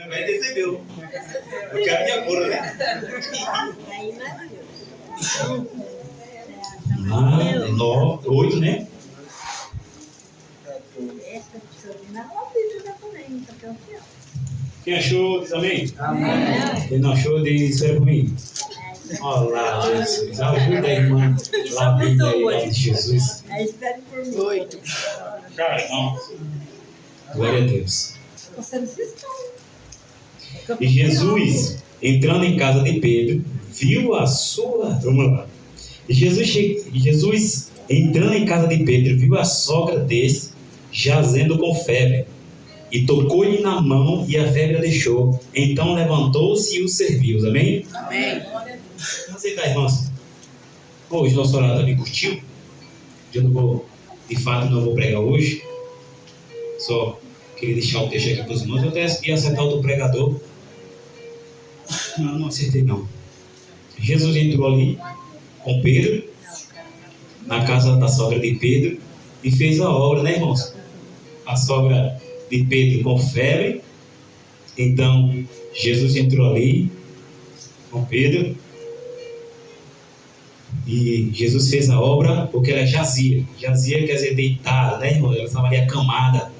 Agora recebeu. Eu quero minha cura, né? Ah, 9, 8, né? Quem achou, diz amém? Amém. Quem não achou, diz espera por mim. Olá, Jesus. Ajuda a irmã lá dentro aí, em nome de Jesus. Espere por mim. 8. Cara, não. Glória a Deus. Você não se esconde. E Jesus, entrando em casa de Pedro, viu a sua... Vamos lá. E Jesus, entrando em casa de Pedro, viu a sogra desse jazendo com febre. E tocou-lhe na mão e a febre a deixou. Então levantou-se e o serviu. Amém? Amém. Vamos aceitar, irmãos. Hoje nosso horário também curtiu. Eu não vou, de fato, não vou pregar hoje. Só queria deixar o texto aqui para os irmãos. Eu até ia acertar outro pregador. Não acertei não. Jesus entrou ali com Pedro, na casa da sogra de Pedro, e fez a obra, né, irmãos? A sogra de Pedro com febre. Então Jesus entrou ali com Pedro e Jesus fez a obra porque ela jazia. Jazia quer dizer deitada, né, irmão? Ela estava ali acamada.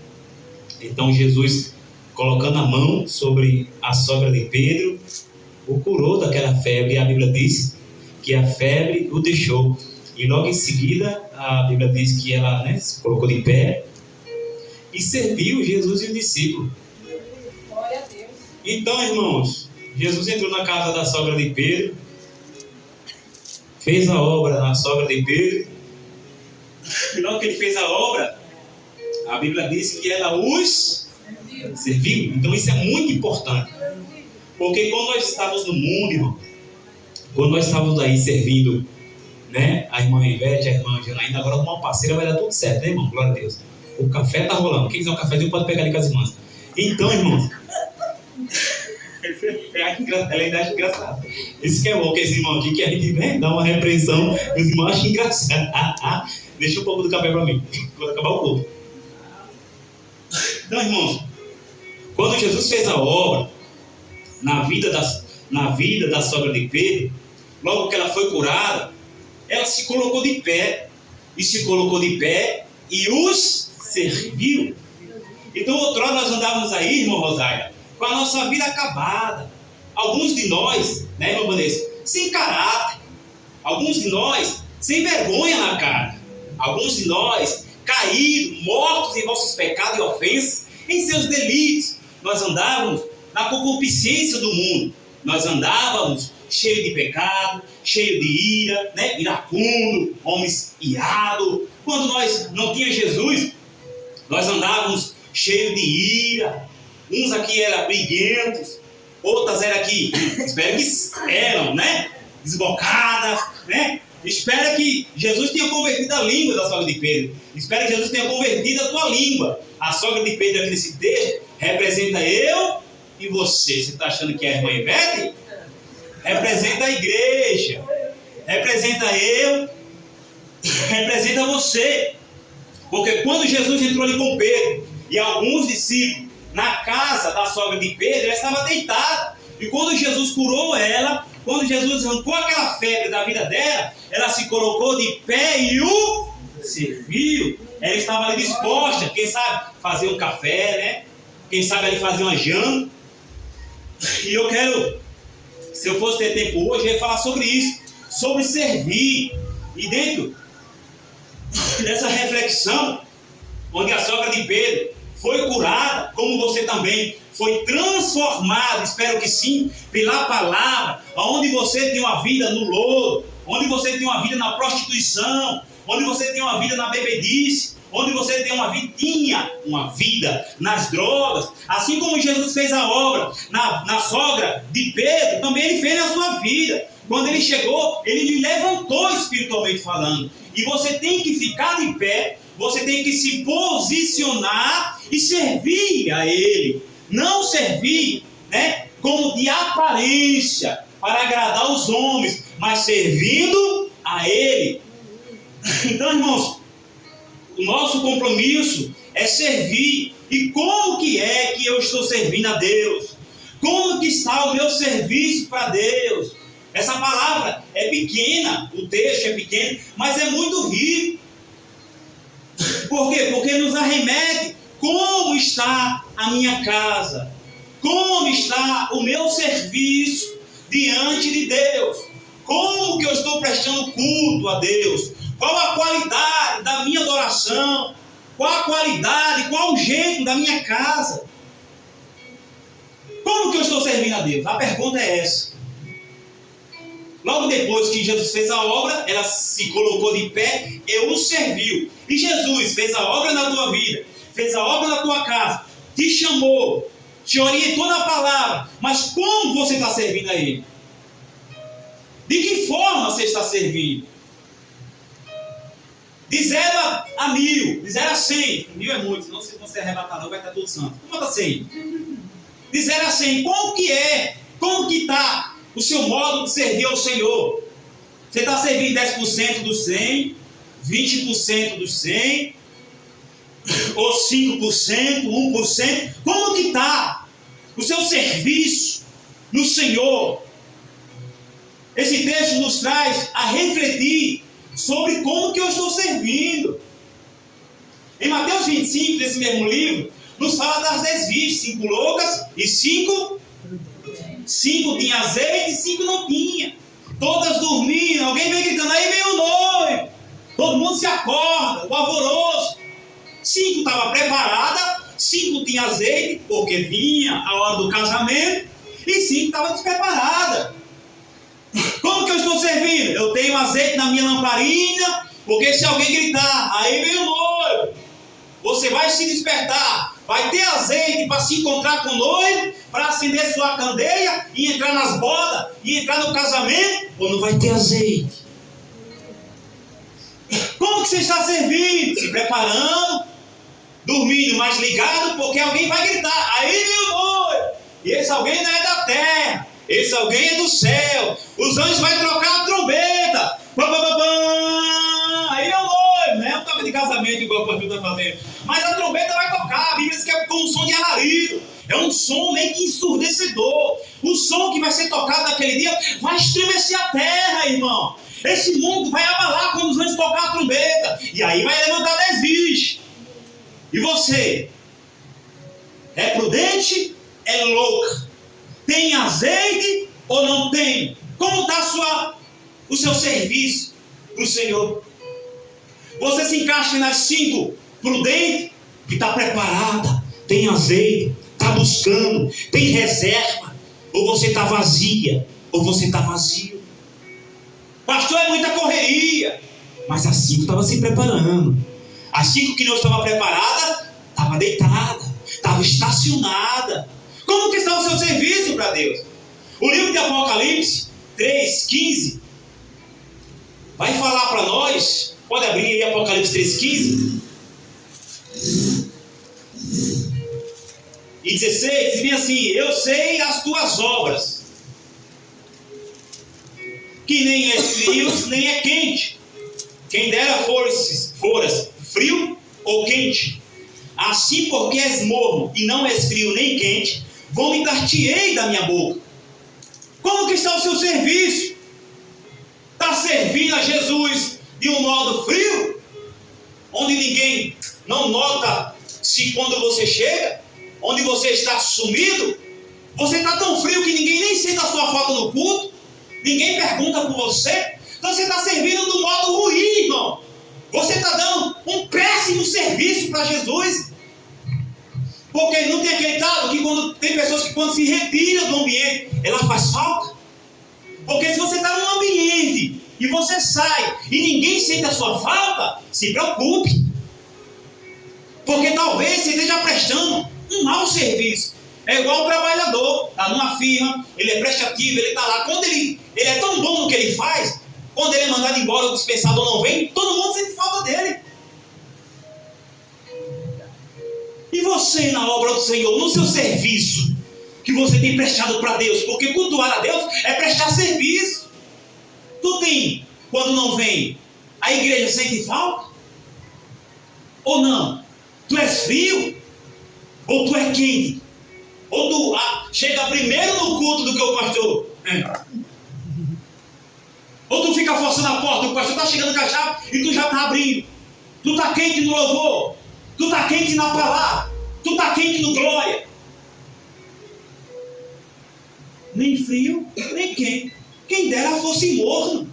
Então Jesus, colocando a mão sobre a sogra de Pedro, o curou daquela febre. E a Bíblia diz que a febre o deixou. E logo em seguida a Bíblia diz que ela, né, se colocou de pé e serviu Jesus e o discípulo. Glória a Deus. Então, irmãos, Jesus entrou na casa da sogra de Pedro, fez a obra na sogra de Pedro, e logo que ele fez a obra, a Bíblia diz que ela os serviu. Então isso é muito importante, porque quando nós estávamos no mundo, irmão, quando nós estávamos aí servindo, né, a irmã Ivete, a irmã Janaína, agora uma parceira vai dar tudo certo, né, irmão? Glória a Deus. O café está rolando. Quem quiser um cafezinho pode pegar ali com as irmãs. Então, irmãos, ela ainda acha engraçado. Isso que é bom, que esse irmão aqui que a gente, né, dá uma repreensão, os irmãos acham engraçado. Deixa um pouco do café para mim, quando acabar o culto. Então, irmãos, quando Jesus fez a obra na vida da sogra de Pedro, logo que ela foi curada, ela se colocou de pé, e os serviu. Então, outrora nós andávamos aí, irmão Rosália, com a nossa vida acabada. Alguns de nós, né, irmã Vanessa, sem caráter. Alguns de nós sem vergonha na cara. Alguns de nós caídos, mortos em vossos pecados e ofensas, em seus delitos. Nós andávamos na concupiscência do mundo. Nós andávamos cheio de pecado, cheio de ira, né? Iracundo, homens irados. Quando nós não tínhamos Jesus, nós andávamos cheio de ira. Uns aqui eram briguentos, outras eram aqui, espero que eram, né? Desbocadas, né? Espero que Jesus tenha convertido a língua da sogra de Pedro. Espero que Jesus tenha convertido a tua língua. A sogra de Pedro aqui nesse texto representa eu e você. Você está achando que é a irmã Ivete? Representa a igreja. Representa eu. Representa você. Porque quando Jesus entrou ali com Pedro e alguns discípulos na casa da sogra de Pedro, ela estava deitada. E quando Jesus curou ela, quando Jesus arrancou aquela febre da vida dela, ela se colocou de pé e o serviu. Ela estava ali disposta, quem sabe fazer um café, né? Quem sabe ali fazer uma janta. E eu quero, se eu fosse ter tempo hoje, eu ia falar sobre isso, sobre servir. E dentro dessa reflexão, onde a sogra de Pedro foi curada, como você também foi transformado, espero que sim, pela palavra, onde você tem uma vida no lodo, onde você tem uma vida na prostituição, onde você tem uma vida na bebedice, onde você tem tinha uma vida nas drogas, assim como Jesus fez a obra na sogra de Pedro, também ele fez na sua vida. Quando ele chegou, ele lhe levantou espiritualmente falando. E você tem que ficar de pé, você tem que se posicionar e servir a ele. Não servir, né, como de aparência, para agradar os homens, mas servindo a ele. Então, irmãos, o nosso compromisso é servir. E como que é que eu estou servindo a Deus? Como que está o meu serviço para Deus? Essa palavra é pequena, o texto é pequeno, mas é muito rico. Por quê? Porque nos arremete como está a minha casa, como está o meu serviço diante de Deus, como que eu estou prestando culto a Deus, qual a qualidade da minha adoração, qual a qualidade, qual o jeito da minha casa, como que eu estou servindo a Deus? A pergunta é essa. Logo depois que Jesus fez a obra, ela se colocou de pé e o serviu. E Jesus fez a obra na tua vida, fez a obra na tua casa, te chamou, te orientou na palavra, mas como você está servindo a Ele? De que forma você está servindo? De 0 a 1000, de 0 a 100. 1000 é muito, senão se você arrebatar não vai estar tudo santo. Conta 100. De 0 a 100, como que é? Como que está o seu modo de servir ao Senhor? Você está servindo 10% do 100, 20% do 100, ou 5%, 1%? Como que está o seu serviço no Senhor? Esse texto nos traz a refletir sobre como que eu estou servindo. Em Mateus 25, desse mesmo livro, nos fala das 10 virgens, 5 loucas e 5 tinha azeite e 5 não tinha. Todas dormindo, alguém vem gritando, aí vem o noivo. Todo mundo se acorda, o alvoroço. 5 estava preparada, 5 tinha azeite, porque vinha a hora do casamento, e 5 estava despreparada. Como que eu estou servindo? Eu tenho azeite na minha lamparina, porque se alguém gritar, aí vem o noivo. Você vai se despertar, vai ter azeite para se encontrar com o noivo, para acender sua candeia e entrar nas bodas, e entrar no casamento, ou não vai ter azeite? Como que você está servindo? Se preparando, dormindo, mas ligado, porque alguém vai gritar, aí vem o noivo. E esse alguém não é da terra, esse alguém é do céu. Os anjos vão trocar a trombeta. Pam, pam, pam, pam. Aí é o noivo, não é um toque de casamento igual o pastor está fazendo. Mas a trombeta vai tocar. A Bíblia diz que é como um som de alarido. É um som meio que ensurdecedor. O som que vai ser tocado naquele dia vai estremecer a terra, irmão. Esse mundo vai abalar quando os anjos tocar a trombeta. E aí vai levantar 10 virgens. E você? É prudente? É louca? Tem azeite ou não tem? Como está o seu serviço para o Senhor? Você se encaixa nas 5 prudente, que está preparada, tem azeite, está buscando, tem reserva, ou você está vazia, ou você está vazio? Pastor, é muita correria. Mas as 5 estavam se preparando. As 5 que não estavam preparadas, estava deitada, estava estacionada. Como que está o seu serviço para Deus? O livro de Apocalipse 3:15 vai falar para nós. Pode abrir aí Apocalipse 3:15 e 16. Diz bem assim: eu sei as tuas obras, que nem é frio nem é quente. Quem dera foras frio ou quente. Assim, porque és morno e não és frio nem quente, vomitar-te-ei da minha boca. Como que está o seu serviço? Está servindo a Jesus de um modo frio, onde ninguém não nota se quando você chega, onde você está sumido? Você está tão frio que ninguém nem sente a sua falta no culto, ninguém pergunta por você. Então você está servindo do modo ruim, irmão. Você está dando um péssimo serviço para Jesus. Porque não tem acreditado que tem pessoas que quando se retiram do ambiente, ela faz falta? Porque se você está num ambiente e você sai e ninguém sente a sua falta, se preocupe. Porque talvez você esteja prestando um mau serviço. É igual o trabalhador, está numa firma, ele é prestativo, ele está lá. Quando ele é tão bom no que ele faz, quando ele é mandado embora, o dispensador não vem, todo mundo sente falta dele. E você na obra do Senhor, no seu serviço, que você tem prestado para Deus, porque cultuar a Deus é prestar serviço. Tu tem, quando não vem, a igreja sente falta? Ou não? Tu és frio? Ou tu é quente? Ou tu chega primeiro do que o pastor. Ou tu fica forçando a porta, o pastor está chegando com a chave e tu já está abrindo. Tu está quente no louvor. Tu está quente na palavra. Tu está quente no glória. Nem frio, nem quente. Quem dera fosse morno.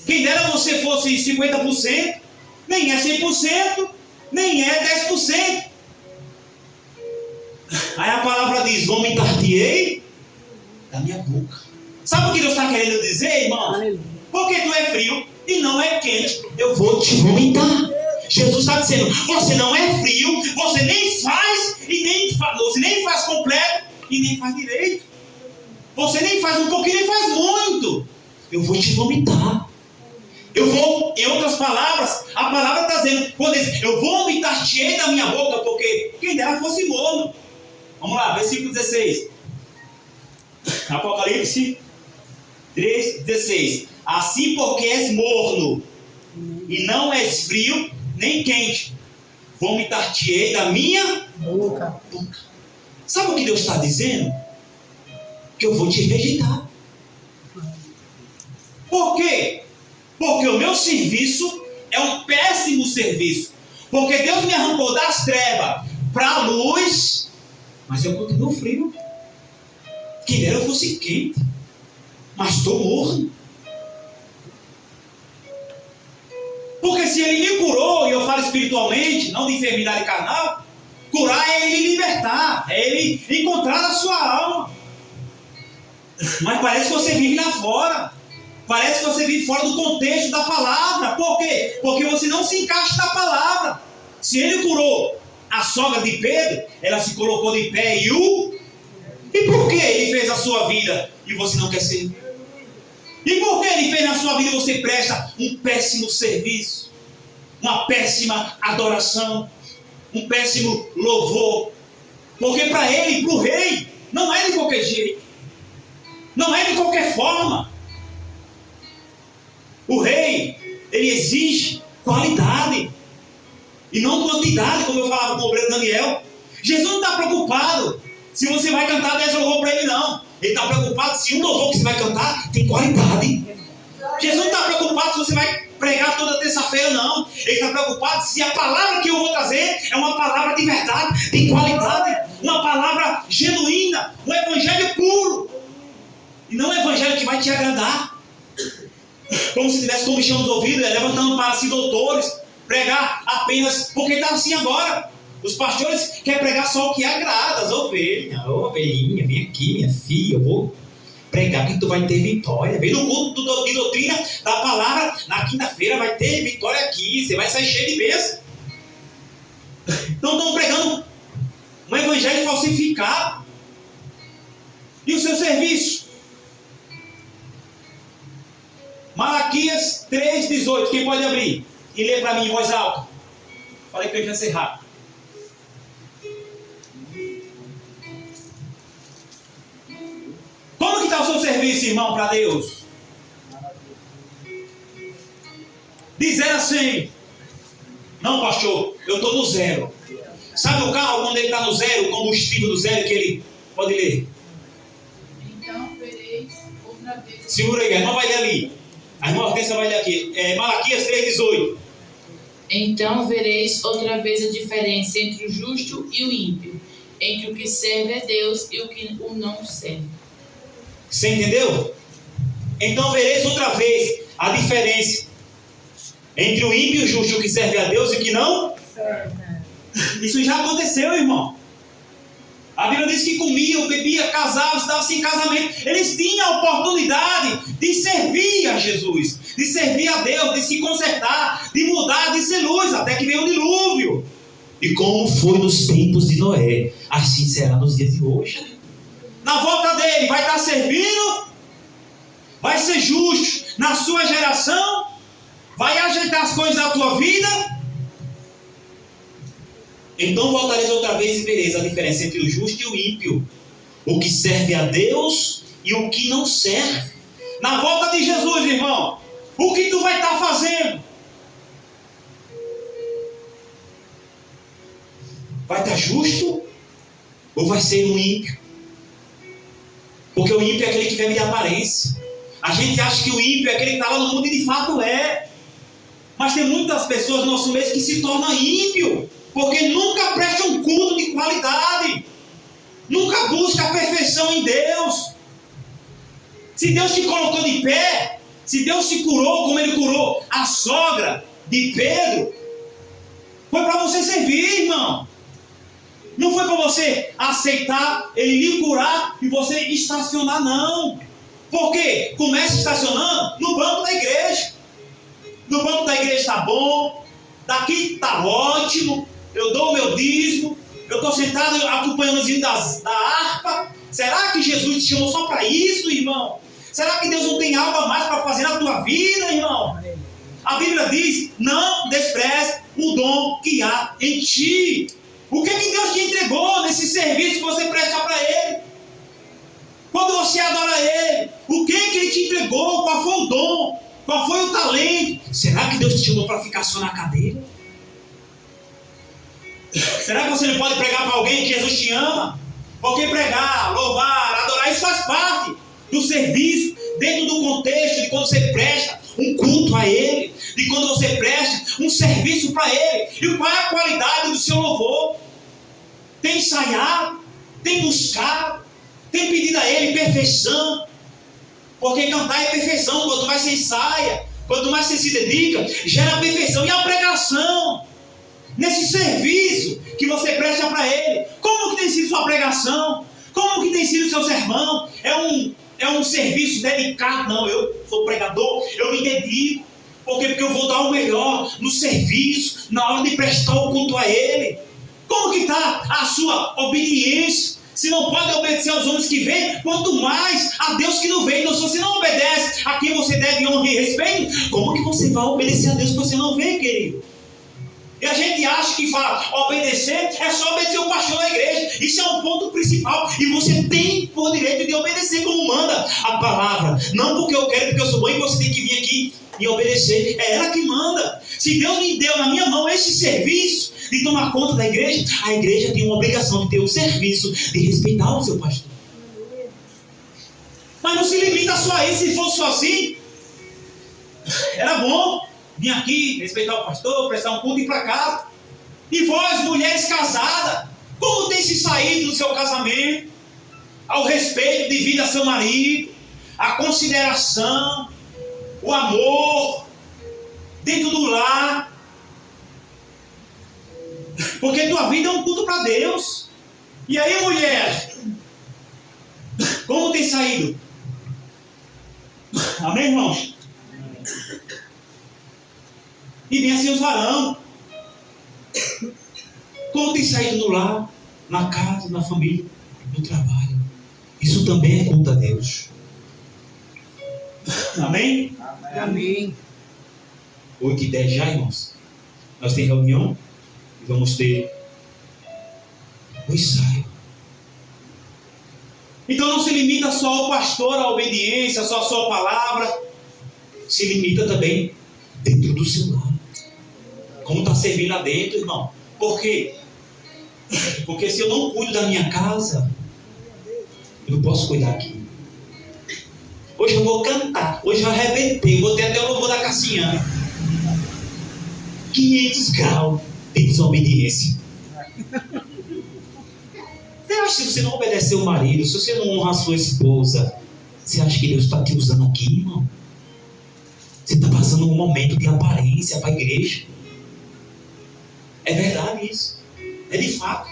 Quem dera você fosse 50%, nem é 100%, nem é 10%. Aí a palavra diz: vomitar-te-ei da minha boca. Sabe o que Deus está querendo dizer, irmão? Porque tu é frio e não é quente, eu vou te vomitar. Jesus está dizendo: você não é frio, você nem faz e nem faz, você nem faz completo e nem faz direito. Você nem faz um pouquinho, nem faz muito. Eu vou te vomitar. Eu vou, em outras palavras, a palavra está dizendo, quando diz, eu vou vomitar-te da minha boca, porque quem dera fosse morno. Vamos lá, versículo 16. Apocalipse 3:16. Assim, porque és morno e não és frio nem quente, vomitar-te-ei da minha boca. Sabe o que Deus está dizendo? Que eu vou te rejeitar. Por quê? Porque o meu serviço é um péssimo serviço. Porque Deus me arrancou das trevas para a luz, mas eu continuo frio. Quem dera eu fosse quente, mas estou morno. Porque se Ele me curou, e eu falo espiritualmente, não de enfermidade carnal, curar é Ele libertar, é Ele encontrar a sua alma. Mas parece que você vive lá fora. Parece que você vive fora do contexto da palavra. Por quê? Porque você não se encaixa na palavra. Se Ele curou a sogra de Pedro, ela se colocou de pé e por que Ele fez a sua vida e você não quer ser? E por que Ele fez na sua vida e você presta um péssimo serviço? Uma péssima adoração? Um péssimo louvor? Porque para Ele, para o rei, não é de qualquer jeito. Não é de qualquer forma. O rei, ele exige qualidade e não quantidade, como eu falava com o obreiro Daniel. Jesus não está preocupado se você vai cantar 10 louvor para ele, não. Ele está preocupado se um louvor que você vai cantar tem qualidade. Jesus não está preocupado se você vai pregar toda terça-feira, não. Ele está preocupado se a palavra que eu vou trazer é uma palavra de verdade, de qualidade, uma palavra genuína, um evangelho puro. E não um evangelho que vai te agradar. Como se tivesse comichão nos ouvidos, levantando para si doutores, pregar apenas, porque está assim agora. Os pastores querem pregar só o que agrada as ovelhas. Ô ovelhinha, vem aqui, minha filha, eu vou pregar que tu vai ter vitória. Vem no culto de doutrina da palavra, na quinta-feira vai ter vitória aqui, você vai sair cheio de bênção. Então estão pregando um evangelho falsificado. E o seu serviço? Malaquias 3:18. Quem pode abrir e ler para mim em voz alta? Falei que eu ia ser rápido. Como que está o seu serviço, irmão, para Deus? De 0 a 100. Não, pastor, eu estou no 0. Sabe o carro quando ele está no 0, o combustível do 0 que ele pode ler? Então vereis outra vez. Segura aí, a irmã vai ler ali. A irmã Hortência vai ler aqui. Malaquias 3:18. Então vereis outra vez a diferença entre o justo e o ímpio, entre o que serve a Deus e o que o não serve. Você entendeu? Então vereis outra vez a diferença entre o ímpio e o justo, o que serve a Deus e o que não. Isso já aconteceu, irmão. A Bíblia diz que comiam, bebiam, casavam, estavam em casamento. Eles tinham a oportunidade de servir a Jesus, de servir a Deus, de se consertar, de mudar, de ser luz, até que veio o dilúvio. E como foi nos tempos de Noé, assim será nos dias de hoje. Na volta dele, vai estar servindo, vai ser justo na sua geração, vai ajeitar as coisas da tua vida. Então voltareis outra vez e vereis a diferença entre o justo e o ímpio, o que serve a Deus e o que não serve. Na volta de Jesus, irmão, o que tu vai estar fazendo? Vai estar justo ou vai ser um ímpio? Porque o ímpio é aquele que vive de aparência. A gente acha que o ímpio é aquele que está lá no mundo e de fato é. Mas tem muitas pessoas no nosso meio que se tornam ímpio, porque nunca prestam um culto de qualidade. Nunca busca a perfeição em Deus. Se Deus te colocou de pé, se Deus te curou como Ele curou a sogra de Pedro, foi para você servir, irmão. Não foi para você aceitar Ele lhe curar e você estacionar, não. Por quê? Comece estacionando no banco da igreja. No banco da igreja está bom, daqui está ótimo, eu dou o meu dízimo, eu estou sentado acompanhando os hinos da harpa. Será que Jesus te chamou só para isso, irmão? Será que Deus não tem algo a mais para fazer na tua vida, irmão? A Bíblia diz, não despreze o dom que há em ti. O que Deus te entregou nesse serviço que você presta para Ele? Quando você adora Ele, o que Ele te entregou? Qual foi o dom? Qual foi o talento? Será que Deus te chamou para ficar só na cadeira? Será que você não pode pregar para alguém que Jesus te ama? Porque pregar, louvar, adorar, isso faz parte do serviço, dentro do contexto de quando você presta um culto a Ele, de quando você presta um serviço para Ele. E qual é a qualidade do seu louvor? Tem ensaiado, tem buscado, tem pedido a Ele perfeição. Porque cantar é perfeição. Quanto mais você ensaia, quanto mais você se dedica, gera perfeição. E a pregação, nesse serviço que você presta para Ele, como que tem sido sua pregação? Como que tem sido o seu sermão? É um serviço dedicado? Não, eu sou pregador, eu me dedico. Por quê? Porque eu vou dar o melhor no serviço, na hora de prestar o culto a Ele. Como que está a sua obediência? Se não pode obedecer aos homens que vêm, quanto mais a Deus que não vem. Então, se você não obedece a quem você deve honra e respeito, como que você vai obedecer a Deus que você não vê, querido? E a gente acha que obedecer é só obedecer o pastor da igreja. Isso é um ponto principal. E você tem o direito de obedecer como manda a palavra. Não porque eu quero, porque eu sou bom e você tem que vir aqui e obedecer. É ela que manda. Se Deus me deu na minha mão esse serviço de tomar conta da igreja, a igreja tem uma obrigação de ter o serviço de respeitar o seu pastor. Mas não se limita só a isso. Se fosse só assim, era bom vir aqui, respeitar o pastor, prestar um culto e ir para casa. E vós, mulheres casadas, como tem se saído do seu casamento? Ao respeito devido a seu marido, a consideração, o amor dentro do lar. Porque tua vida é um culto para Deus. E aí, mulher, como tem saído? Amém, irmãos? E bem assim os varão. Como tem saído no lar, na casa, na família, no trabalho. Isso também é culto a Deus. Amém? Amém. 8h10 já, irmãos. Nós temos reunião e vamos ter o ensaio. Então não se limita só ao pastor, à obediência, só a sua palavra. Se limita também dentro do seu lar. Como está servindo lá dentro, irmão? Por quê? Porque se eu não cuido da minha casa, eu não posso cuidar aqui. Hoje eu vou cantar. Hoje eu arrebentei. Vou ter até o louvor da Cassiane. 500 graus de desobediência. Você acha que se você não obedecer o marido, se você não honra a sua esposa, você acha que Deus está te usando aqui, irmão? Você está passando um momento de aparência para a igreja. É verdade isso. É de fato.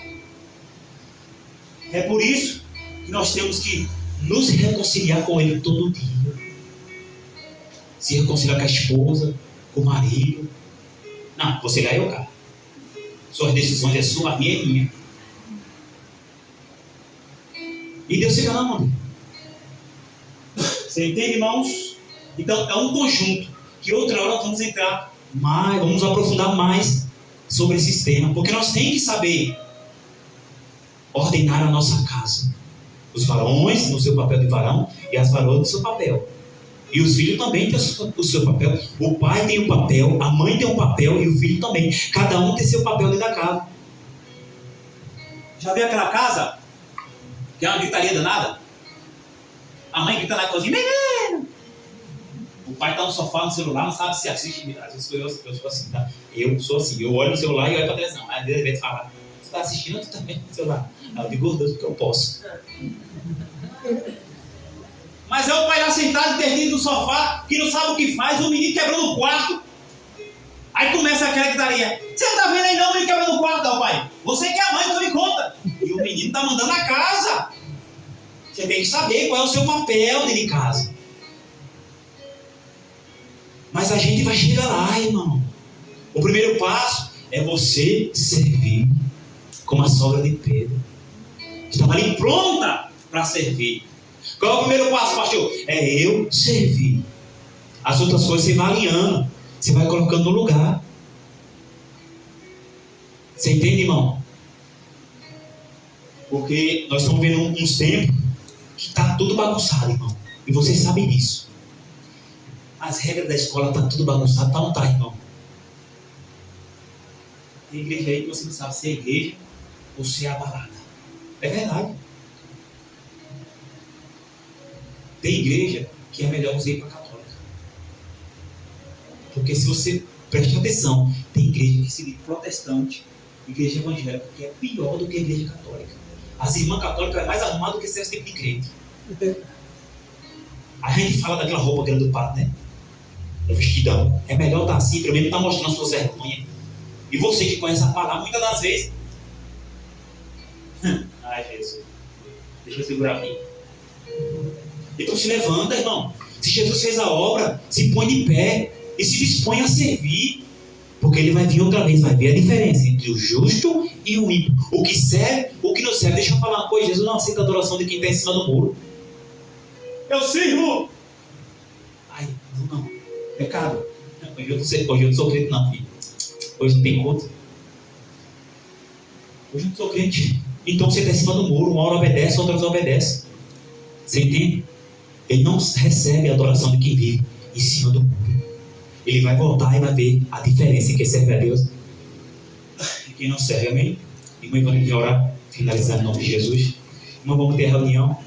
É por isso que nós temos que nos reconciliar com Ele todo dia. Se reconciliar com a esposa, com o marido. Não, você ganhou, cara. Suas decisões é sua, a minha é minha. E Deus fica na onde? Você entende, irmãos? Então é um conjunto que outra hora nós vamos entrar mais, vamos aprofundar mais sobre esse tema, porque nós temos que saber ordenar a nossa casa. Os varões no seu papel de varão e as varoas no seu papel. E os filhos também têm o seu papel. O pai tem um papel, a mãe tem um papel e o filho também. Cada um tem seu papel dentro da casa. Já viu aquela casa que é uma gritaria danada? A mãe grita na cozinha, menino! O pai está no sofá, no celular, não sabe se assiste. Às vezes eu sou assim, tá? Eu sou assim, eu olho no celular e olho para a televisão. Aí às vezes ele fala, você está assistindo, tu também no celular. Aí eu digo, Deus, porque eu posso. Mas é o pai lá sentado, perdido no sofá, que não sabe o que faz, o menino quebrando o quarto. Aí começa aquela gritaria, você não está vendo aí não, o menino quebrando o quarto, ó, pai? Você que é a mãe, então me conta. E o menino está mandando a casa. Você tem que saber qual é o seu papel dentro de casa. Mas a gente vai chegar lá, irmão. O primeiro passo é você servir como a sogra de Pedro. Estava ali pronta para servir. Qual é o primeiro passo, pastor? É eu servir. As outras coisas você vai alinhando. Você vai colocando no lugar. Você entende, irmão? Porque nós estamos vendo uns tempos que está tudo bagunçado, irmão. E vocês sabem disso. As regras da escola estão tudo bagunçado. Tá ou não tá, irmão? Tem igreja aí que você não sabe se é igreja ou se é a balada. É verdade. Tem igreja que é melhor você ir para a católica. Porque se você preste atenção, tem igreja que se diz protestante, igreja evangélica, que é pior do que a igreja católica. As irmãs católicas é mais arrumadas do que esse tipo de crente. A gente fala daquela roupa grande do padre, né? O vestidão. É melhor estar assim, pelo menos estar mostrando suas vergonhas. E você que conhece a palavra, muitas das vezes. Ai, Jesus. Deixa eu segurar aqui. Então se levanta, irmão. Se Jesus fez a obra, se põe de pé e se dispõe a servir. Porque ele vai vir outra vez, vai ver a diferença entre o justo e o ímpio. O que serve, o que não serve. Deixa eu falar uma coisa, Jesus não aceita a adoração de quem está em cima do muro. Eu sirvo! Ai, não. Pecado. Hoje eu não sou crente não, filho. Hoje não tem culto. Hoje eu não sou crente. Então você está em cima do muro, uma hora obedece, outra desobedece. Você entende? Ele não recebe a adoração de quem vive em cima do muro. Ele vai voltar e vai ver a diferença em quem serve a Deus e quem não serve. Amém? Irmão, vamos orar, finalizar em nome de Jesus. Irmão, vamos ter a reunião.